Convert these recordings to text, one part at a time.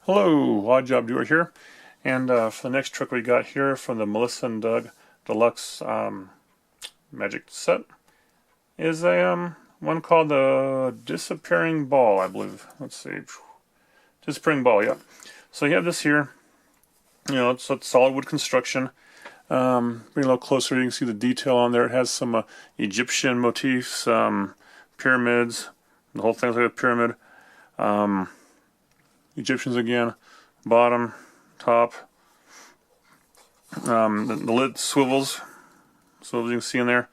Hello, Odd Job Doer here, and for the next trick we got here from the Melissa and Doug Deluxe magic set is a one called the Disappearing Ball, I believe. Let's see, Disappearing Ball, yeah. So you have this here, it's a solid wood construction. Bring a little closer, you can see the detail on there. It has some Egyptian motifs, pyramids. The whole thing's like a pyramid. Egyptians again, bottom, top. The lid swivels, so as you can see in there,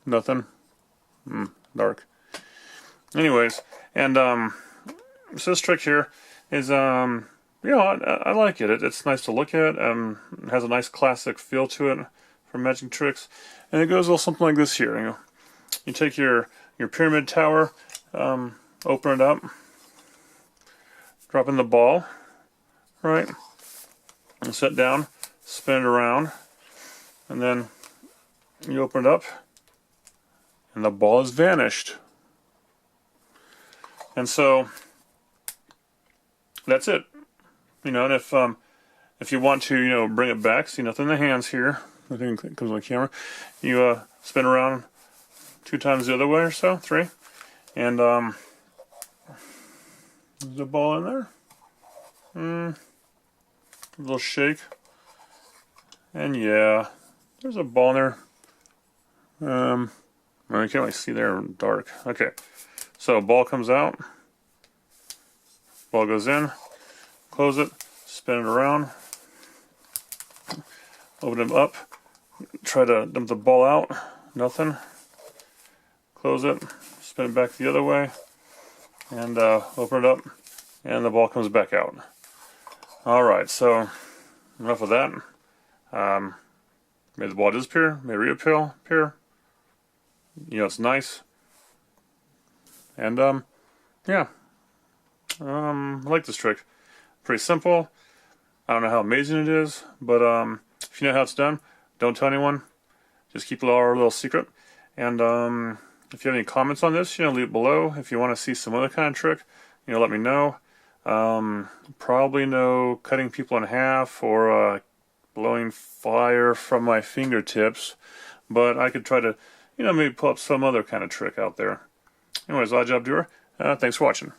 nothing. Dark. Anyways, and so this trick here is, I like it. It's nice to look at. It has a nice classic feel to it for magic tricks, and it goes a little something like this here. You take your pyramid tower, open it up. Drop in the ball, right, and set down, spin it around, and then you open it up, and the ball has vanished. And so that's it. And if you want to, bring it back, see nothing in the hands here. I think it comes on the camera. You spin around 2 times the other way or so, 3, and there's a ball in there. A little shake. And yeah, there's a ball in there. Well, you can't really see there in dark. Okay, so ball comes out. Ball goes in. Close it. Spin it around. Open it up. Try to dump the ball out. Nothing. Close it. Spin it back the other way. And open it up, and the ball comes back out. Alright, so enough of that. Made the ball disappear, may reappear. It's nice. And I like this trick. Pretty simple. I don't know how amazing it is, but if you know how it's done, don't tell anyone. Just keep our little secret. And if you have any comments on this, leave it below. If you want to see some other kind of trick, let me know. Probably no cutting people in half or blowing fire from my fingertips, but I could try to, maybe pull up some other kind of trick out there. Anyways, Odd Job Doer, thanks for watching.